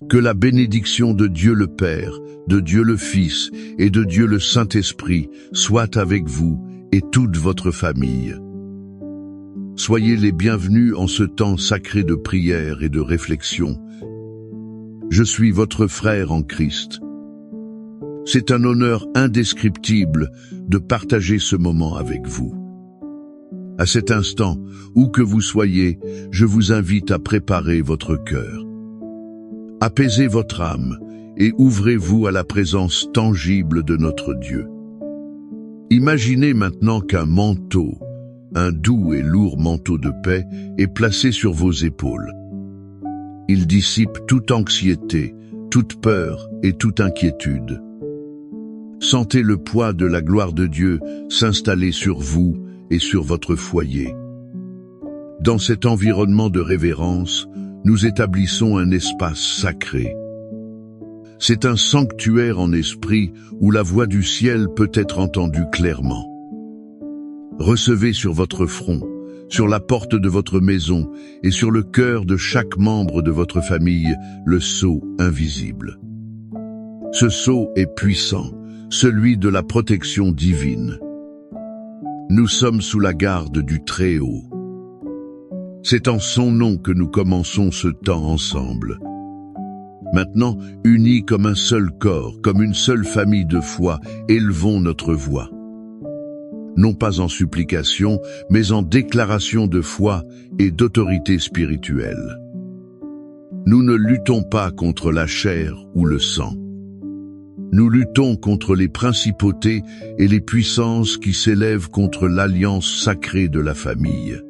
Que la bénédiction de Dieu le Père, de Dieu le Fils et de Dieu le Saint-Esprit soit avec vous et toute votre famille. Soyez les bienvenus en ce temps sacré de prière et de réflexion. Je suis votre frère en Christ. C'est un honneur indescriptible de partager ce moment avec vous. À cet instant, où que vous soyez, je vous invite à préparer votre cœur. Apaisez votre âme et ouvrez-vous à la présence tangible de notre Dieu. Imaginez maintenant qu'un manteau, un doux et lourd manteau de paix, est placé sur vos épaules. Il dissipe toute anxiété, toute peur et toute inquiétude. Sentez le poids de la gloire de Dieu s'installer sur vous et sur votre foyer. Dans cet environnement de révérence, nous établissons un espace sacré. C'est un sanctuaire en esprit où la voix du ciel peut être entendue clairement. Recevez sur votre front, sur la porte de votre maison et sur le cœur de chaque membre de votre famille le sceau invisible. Ce sceau est puissant, celui de la protection divine. Nous sommes sous la garde du Très-Haut. C'est en son nom que nous commençons ce temps ensemble. Maintenant, unis comme un seul corps, comme une seule famille de foi, élevons notre voix. Non pas en supplication, mais en déclaration de foi et d'autorité spirituelle. Nous ne luttons pas contre la chair ou le sang. Nous luttons contre les principautés et les puissances qui s'élèvent contre l'alliance sacrée de la famille.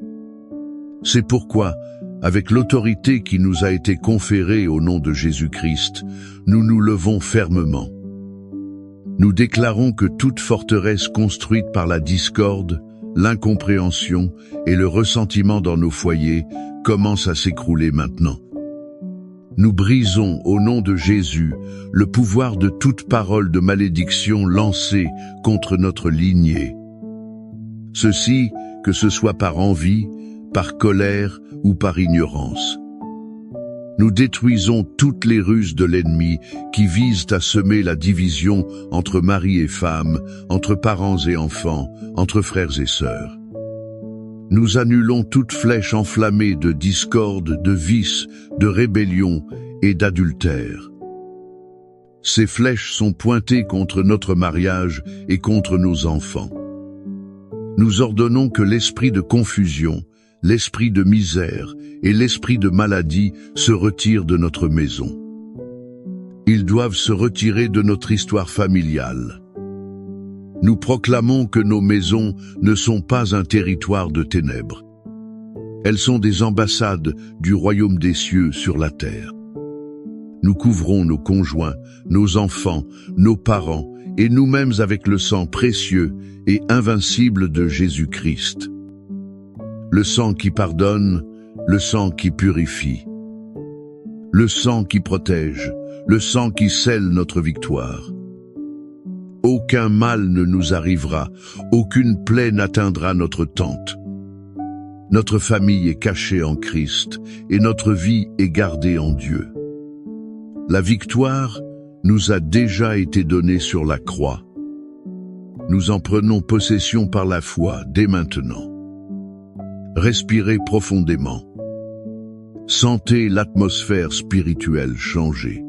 C'est pourquoi, avec l'autorité qui nous a été conférée au nom de Jésus-Christ, nous nous levons fermement. Nous déclarons que toute forteresse construite par la discorde, l'incompréhension et le ressentiment dans nos foyers commence à s'écrouler maintenant. Nous brisons au nom de Jésus le pouvoir de toute parole de malédiction lancée contre notre lignée. Ceci, que ce soit par envie, par colère ou par ignorance. Nous détruisons toutes les ruses de l'ennemi qui visent à semer la division entre mari et femme, entre parents et enfants, entre frères et sœurs. Nous annulons toute flèche enflammée de discorde, de vice, de rébellion et d'adultère. Ces flèches sont pointées contre notre mariage et contre nos enfants. Nous ordonnons que l'esprit de confusion, l'esprit de misère et l'esprit de maladie se retirent de notre maison. Ils doivent se retirer de notre histoire familiale. Nous proclamons que nos maisons ne sont pas un territoire de ténèbres. Elles sont des ambassades du royaume des cieux sur la terre. Nous couvrons nos conjoints, nos enfants, nos parents et nous-mêmes avec le sang précieux et invincible de Jésus-Christ. Le sang qui pardonne, le sang qui purifie. Le sang qui protège, le sang qui scelle notre victoire. Aucun mal ne nous arrivera, aucune plaie n'atteindra notre tente. Notre famille est cachée en Christ et notre vie est gardée en Dieu. La victoire nous a déjà été donnée sur la croix. Nous en prenons possession par la foi dès maintenant. Respirez profondément. Sentez l'atmosphère spirituelle changer.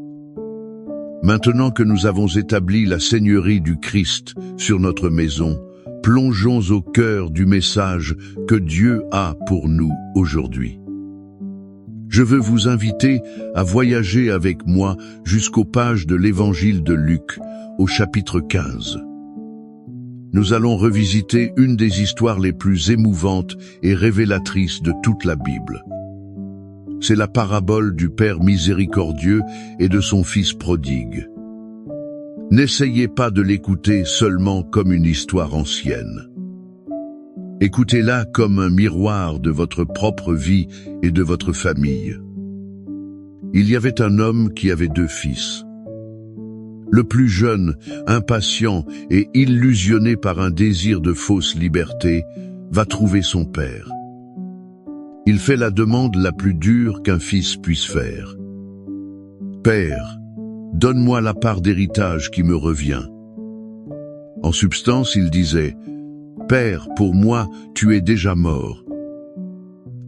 Maintenant que nous avons établi la seigneurie du Christ sur notre maison, plongeons au cœur du message que Dieu a pour nous aujourd'hui. Je veux vous inviter à voyager avec moi jusqu'aux pages de l'Évangile de Luc, au chapitre 15. Nous allons revisiter une des histoires les plus émouvantes et révélatrices de toute la Bible. C'est la parabole du Père miséricordieux et de son Fils prodigue. N'essayez pas de l'écouter seulement comme une histoire ancienne. Écoutez-la comme un miroir de votre propre vie et de votre famille. Il y avait un homme qui avait 2 fils. Le plus jeune, impatient et illusionné par un désir de fausse liberté, va trouver son père. Il fait la demande la plus dure qu'un fils puisse faire. Père, donne-moi la part d'héritage qui me revient. En substance, il disait, Père, pour moi, tu es déjà mort.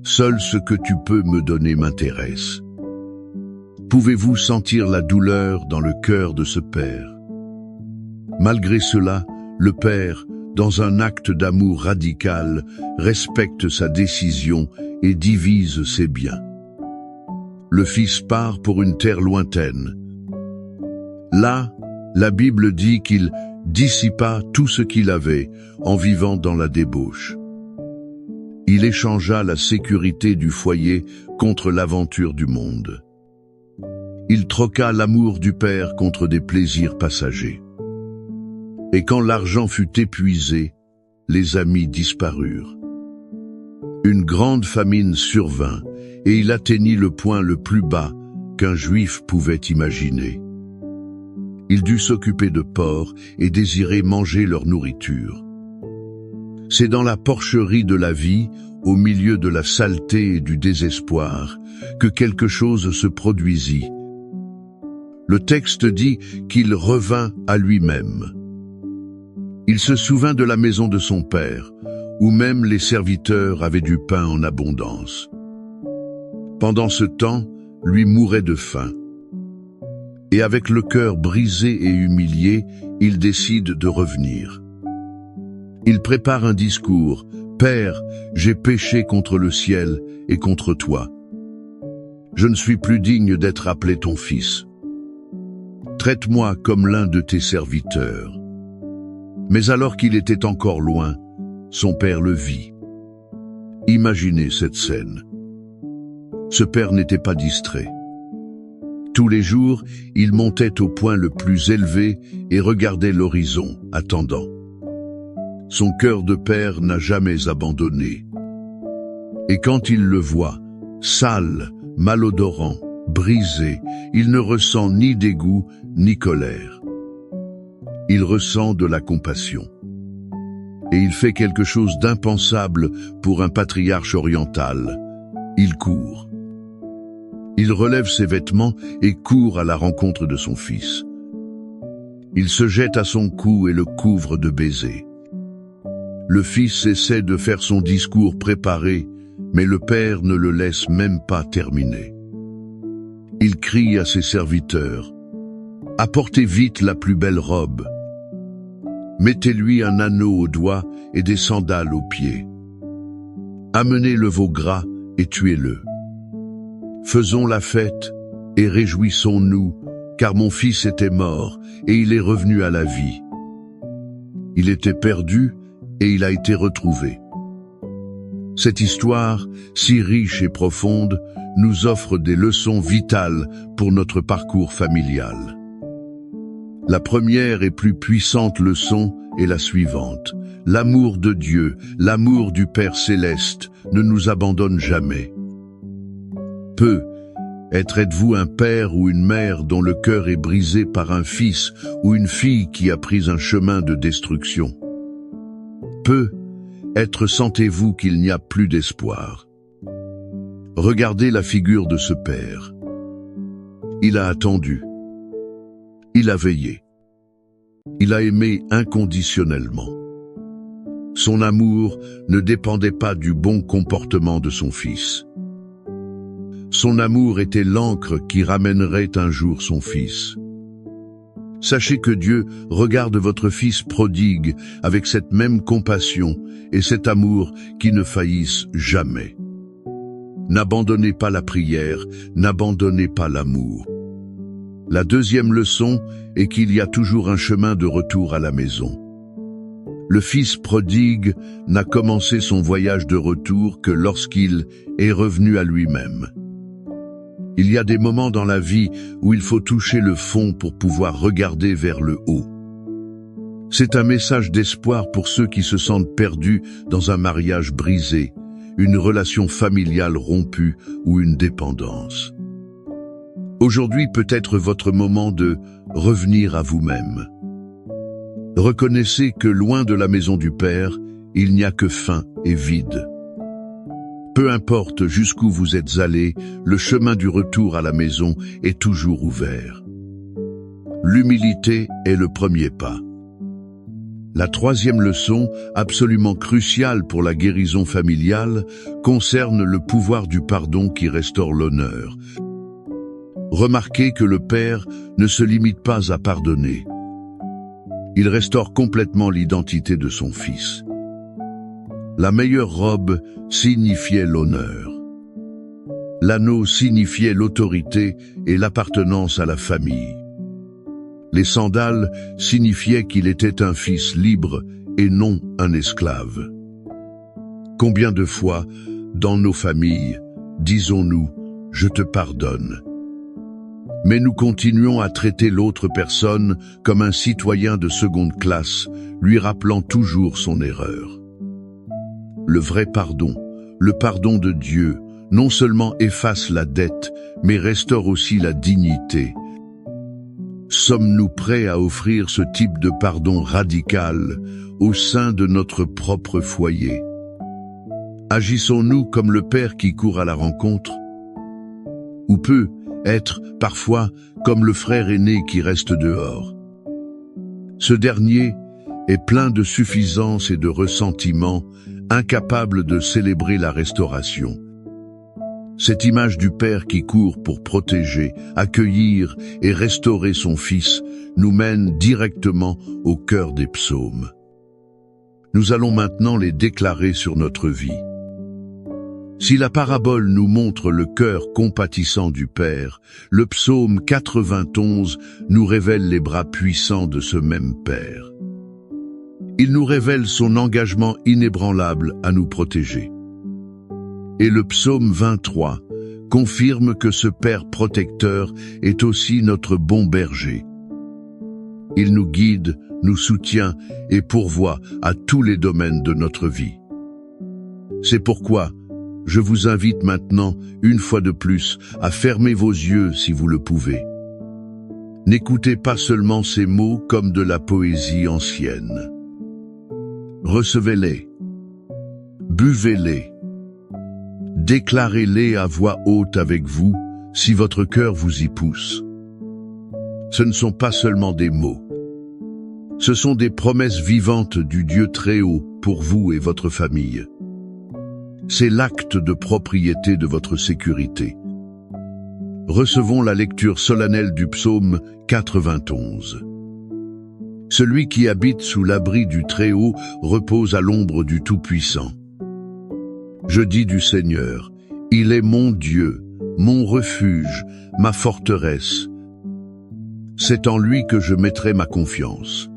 Seul ce que tu peux me donner m'intéresse. Pouvez-vous sentir la douleur dans le cœur de ce père? Malgré cela, le père, dans un acte d'amour radical, respecte sa décision et divise ses biens. Le fils part pour une terre lointaine. Là, la Bible dit qu'il dissipa tout ce qu'il avait en vivant dans la débauche. Il échangea la sécurité du foyer contre l'aventure du monde. Il troqua l'amour du père contre des plaisirs passagers. Et quand l'argent fut épuisé, les amis disparurent. Une grande famine survint et il atteignit le point le plus bas qu'un juif pouvait imaginer. Il dut s'occuper de porcs et désirer manger leur nourriture. C'est dans la porcherie de la vie, au milieu de la saleté et du désespoir, que quelque chose se produisit. Le texte dit qu'il revint à lui-même. Il se souvint de la maison de son père, où même les serviteurs avaient du pain en abondance. Pendant ce temps, lui mourait de faim. Et avec le cœur brisé et humilié, il décide de revenir. Il prépare un discours. « Père, j'ai péché contre le ciel et contre toi. Je ne suis plus digne d'être appelé ton fils. Traite-moi comme l'un de tes serviteurs. » Mais alors qu'il était encore loin, son père le vit. Imaginez cette scène. Ce père n'était pas distrait. Tous les jours, il montait au point le plus élevé et regardait l'horizon, attendant. Son cœur de père n'a jamais abandonné. Et quand il le voit, sale, malodorant, brisé, il ne ressent ni dégoût ni colère. Il ressent de la compassion. Et il fait quelque chose d'impensable pour un patriarche oriental. Il court. Il relève ses vêtements et court à la rencontre de son fils. Il se jette à son cou et le couvre de baisers. Le fils essaie de faire son discours préparé, mais le père ne le laisse même pas terminer. Il crie à ses serviteurs, « Apportez vite la plus belle robe. Mettez-lui un anneau au doigt et des sandales aux pieds. Amenez le veau gras et tuez-le. Faisons la fête et réjouissons-nous, car mon fils était mort et il est revenu à la vie. Il était perdu et il a été retrouvé. » Cette histoire, si riche et profonde, nous offre des leçons vitales pour notre parcours familial. La première et plus puissante leçon est la suivante. L'amour de Dieu, l'amour du Père céleste, ne nous abandonne jamais. Êtes-vous un père ou une mère dont le cœur est brisé par un fils ou une fille qui a pris un chemin de destruction? Sentez-vous qu'il n'y a plus d'espoir? Regardez la figure de ce père. Il a attendu. Il a veillé. Il a aimé inconditionnellement. Son amour ne dépendait pas du bon comportement de son fils. Son amour était l'encre qui ramènerait un jour son fils. Sachez que Dieu regarde votre fils prodigue avec cette même compassion et cet amour qui ne faillissent jamais. N'abandonnez pas la prière, n'abandonnez pas l'amour. La deuxième leçon est qu'il y a toujours un chemin de retour à la maison. Le fils prodigue n'a commencé son voyage de retour que lorsqu'il est revenu à lui-même. Il y a des moments dans la vie où il faut toucher le fond pour pouvoir regarder vers le haut. C'est un message d'espoir pour ceux qui se sentent perdus dans un mariage brisé, une relation familiale rompue ou une dépendance. Aujourd'hui peut être votre moment de revenir à vous-même. Reconnaissez que loin de la maison du Père, il n'y a que faim et vide. Peu importe jusqu'où vous êtes allés, le chemin du retour à la maison est toujours ouvert. L'humilité est le premier pas. La troisième leçon, absolument cruciale pour la guérison familiale, concerne le pouvoir du pardon qui restaure l'honneur. Remarquez que le Père ne se limite pas à pardonner. Il restaure complètement l'identité de son Fils. La meilleure robe signifiait l'honneur. L'anneau signifiait l'autorité et l'appartenance à la famille. Les sandales signifiaient qu'il était un fils libre et non un esclave. Combien de fois, dans nos familles, disons-nous « je te pardonne ». Mais nous continuons à traiter l'autre personne comme un citoyen de seconde classe, lui rappelant toujours son erreur. Le vrai pardon, le pardon de Dieu, non seulement efface la dette, mais restaure aussi la dignité. Sommes-nous prêts à offrir ce type de pardon radical au sein de notre propre foyer? Agissons-nous comme le Père qui court à la rencontre? Ou peut être, parfois, comme le frère aîné qui reste dehors? Ce dernier est plein de suffisance et de ressentiment, incapable de célébrer la restauration. Cette image du Père qui court pour protéger, accueillir et restaurer son Fils nous mène directement au cœur des psaumes. Nous allons maintenant les déclarer sur notre vie. Si la parabole nous montre le cœur compatissant du Père, le psaume 91 nous révèle les bras puissants de ce même Père. Il nous révèle son engagement inébranlable à nous protéger. Et le psaume 23 confirme que ce Père protecteur est aussi notre bon berger. Il nous guide, nous soutient et pourvoit à tous les domaines de notre vie. C'est pourquoi je vous invite maintenant, une fois de plus, à fermer vos yeux si vous le pouvez. N'écoutez pas seulement ces mots comme de la poésie ancienne. Recevez-les, buvez-les, déclarez-les à voix haute avec vous si votre cœur vous y pousse. Ce ne sont pas seulement des mots. Ce sont des promesses vivantes du Dieu Très-Haut pour vous et votre famille. C'est l'acte de propriété de votre sécurité. Recevons la lecture solennelle du psaume 91. Celui qui habite sous l'abri du Très-Haut repose à l'ombre du Tout-Puissant. Je dis du Seigneur, il est mon Dieu, mon refuge, ma forteresse. C'est en lui que je mettrai ma confiance.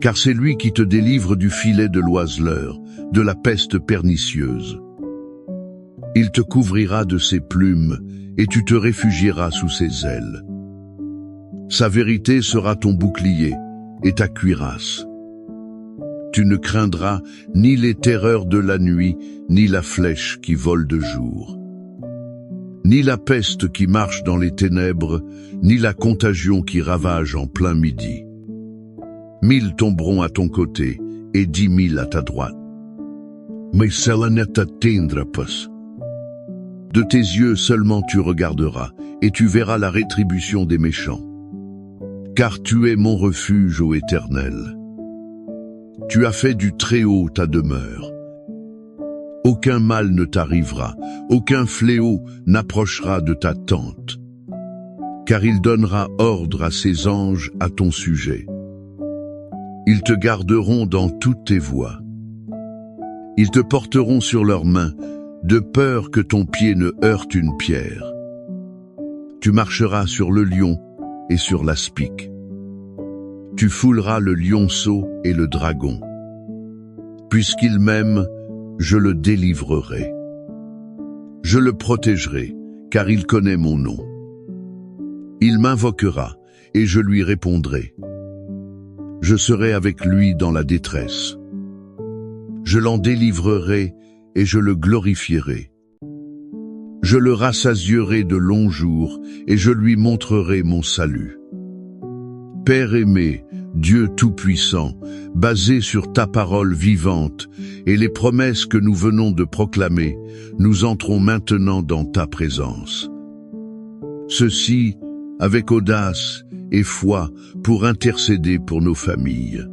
Car c'est lui qui te délivre du filet de l'oiseleur, de la peste pernicieuse. Il te couvrira de ses plumes, et tu te réfugieras sous ses ailes. Sa vérité sera ton bouclier, et ta cuirasse. Tu ne craindras ni les terreurs de la nuit, ni la flèche qui vole de jour. Ni la peste qui marche dans les ténèbres, ni la contagion qui ravage en plein midi. 1000 tomberont à ton côté, et 10 000 à ta droite. Mais cela ne t'atteindra pas. De tes yeux seulement tu regarderas, et tu verras la rétribution des méchants. Car tu es mon refuge, ô Éternel. Tu as fait du Très-Haut ta demeure. Aucun mal ne t'arrivera, aucun fléau n'approchera de ta tente. Car il donnera ordre à ses anges à ton sujet. Ils te garderont dans toutes tes voies. Ils te porteront sur leurs mains, de peur que ton pied ne heurte une pierre. Tu marcheras sur le lion et sur l'aspic. Tu fouleras le lionceau et le dragon. Puisqu'il m'aime, je le délivrerai. Je le protégerai, car il connaît mon nom. Il m'invoquera, et je lui répondrai. Je serai avec lui dans la détresse. Je l'en délivrerai et je le glorifierai. Je le rassasierai de longs jours et je lui montrerai mon salut. Père aimé, Dieu Tout-Puissant, basé sur ta parole vivante et les promesses que nous venons de proclamer, nous entrons maintenant dans ta présence. Ceci avec audace et foi pour intercéder pour nos familles.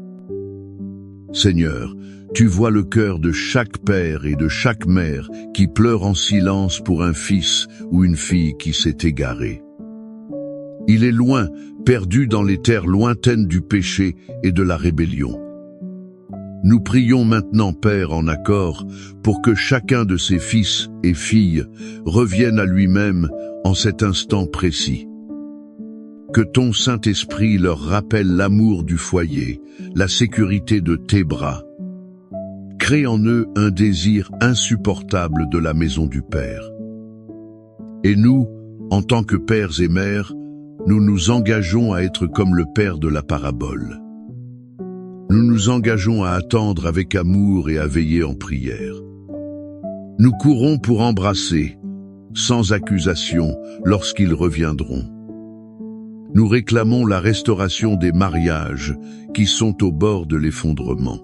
Seigneur, tu vois le cœur de chaque père et de chaque mère qui pleure en silence pour un fils ou une fille qui s'est égaré. Il est loin, perdu dans les terres lointaines du péché et de la rébellion. Nous prions maintenant, Père, en accord, pour que chacun de ses fils et filles revienne à lui-même en cet instant précis. Que ton Saint-Esprit leur rappelle l'amour du foyer, la sécurité de tes bras. Crée en eux un désir insupportable de la maison du Père. Et nous, en tant que pères et mères, nous nous engageons à être comme le Père de la parabole. Nous nous engageons à attendre avec amour et à veiller en prière. Nous courons pour embrasser, sans accusation, lorsqu'ils reviendront. Nous réclamons la restauration des mariages qui sont au bord de l'effondrement.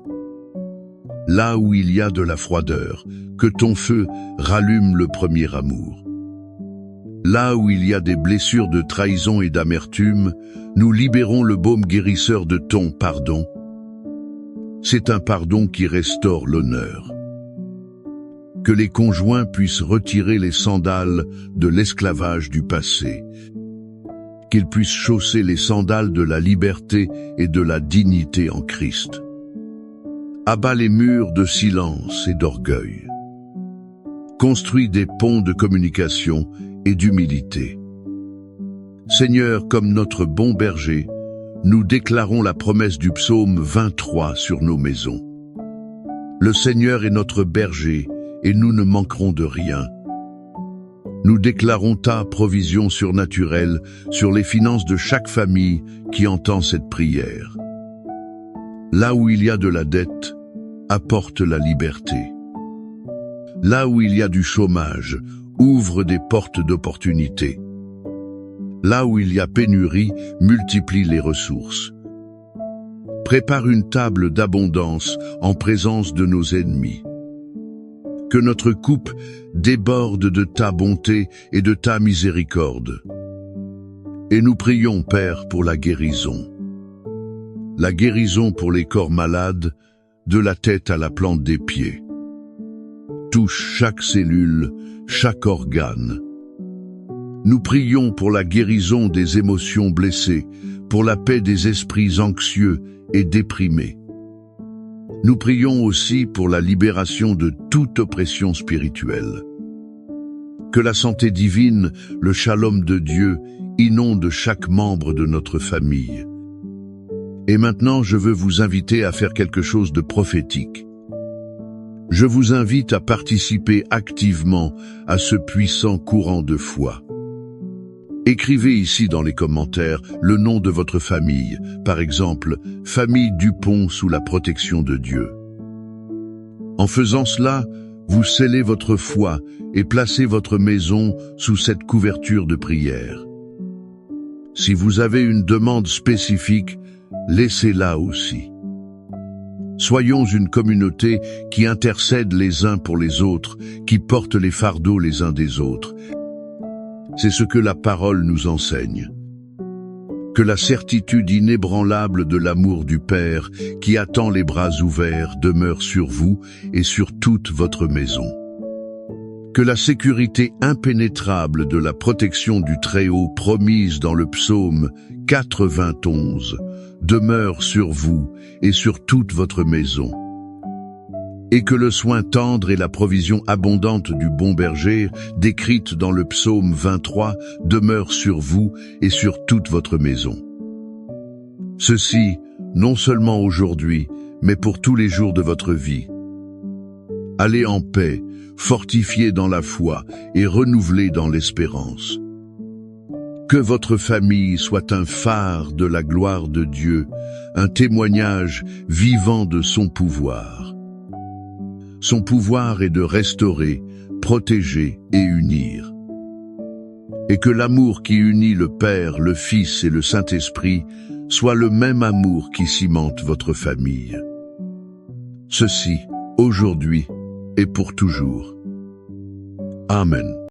Là où il y a de la froideur, que ton feu rallume le premier amour. Là où il y a des blessures de trahison et d'amertume, nous libérons le baume guérisseur de ton pardon. C'est un pardon qui restaure l'honneur. Que les conjoints puissent retirer les sandales de l'esclavage du passé. Qu'ils puissent chausser les sandales de la liberté et de la dignité en Christ. Abat les murs de silence et d'orgueil. Construis des ponts de communication et d'humilité. Seigneur, comme notre bon berger, nous déclarons la promesse du psaume 23 sur nos maisons. Le Seigneur est notre berger et nous ne manquerons de rien. Nous déclarons ta provision surnaturelle sur les finances de chaque famille qui entend cette prière. Là où il y a de la dette, apporte la liberté. Là où il y a du chômage, ouvre des portes d'opportunité. Là où il y a pénurie, multiplie les ressources. Prépare une table d'abondance en présence de nos ennemis. Que notre coupe déborde de ta bonté et de ta miséricorde. Et nous prions, Père, pour la guérison. La guérison pour les corps malades, de la tête à la plante des pieds. Touche chaque cellule, chaque organe. Nous prions pour la guérison des émotions blessées, pour la paix des esprits anxieux et déprimés. Nous prions aussi pour la libération de toute oppression spirituelle. Que la santé divine, le shalom de Dieu, inonde chaque membre de notre famille. Et maintenant, je veux vous inviter à faire quelque chose de prophétique. Je vous invite à participer activement à ce puissant courant de foi. Écrivez ici dans les commentaires le nom de votre famille, par exemple, famille Dupont sous la protection de Dieu. En faisant cela, vous scellez votre foi et placez votre maison sous cette couverture de prière. Si vous avez une demande spécifique, laissez-la aussi. Soyons une communauté qui intercède les uns pour les autres, qui porte les fardeaux les uns des autres. C'est ce que la parole nous enseigne. Que la certitude inébranlable de l'amour du Père, qui attend les bras ouverts, demeure sur vous et sur toute votre maison. Que la sécurité impénétrable de la protection du Très-Haut promise dans le psaume 91 demeure sur vous et sur toute votre maison. Et que le soin tendre et la provision abondante du bon berger, décrite dans le psaume 23, demeurent sur vous et sur toute votre maison. Ceci, non seulement aujourd'hui, mais pour tous les jours de votre vie. Allez en paix, fortifiés dans la foi et renouvelés dans l'espérance. Que votre famille soit un phare de la gloire de Dieu, un témoignage vivant de son pouvoir. Son pouvoir est de restaurer, protéger et unir. Et que l'amour qui unit le Père, le Fils et le Saint-Esprit soit le même amour qui cimente votre famille. Ceci, aujourd'hui et pour toujours. Amen.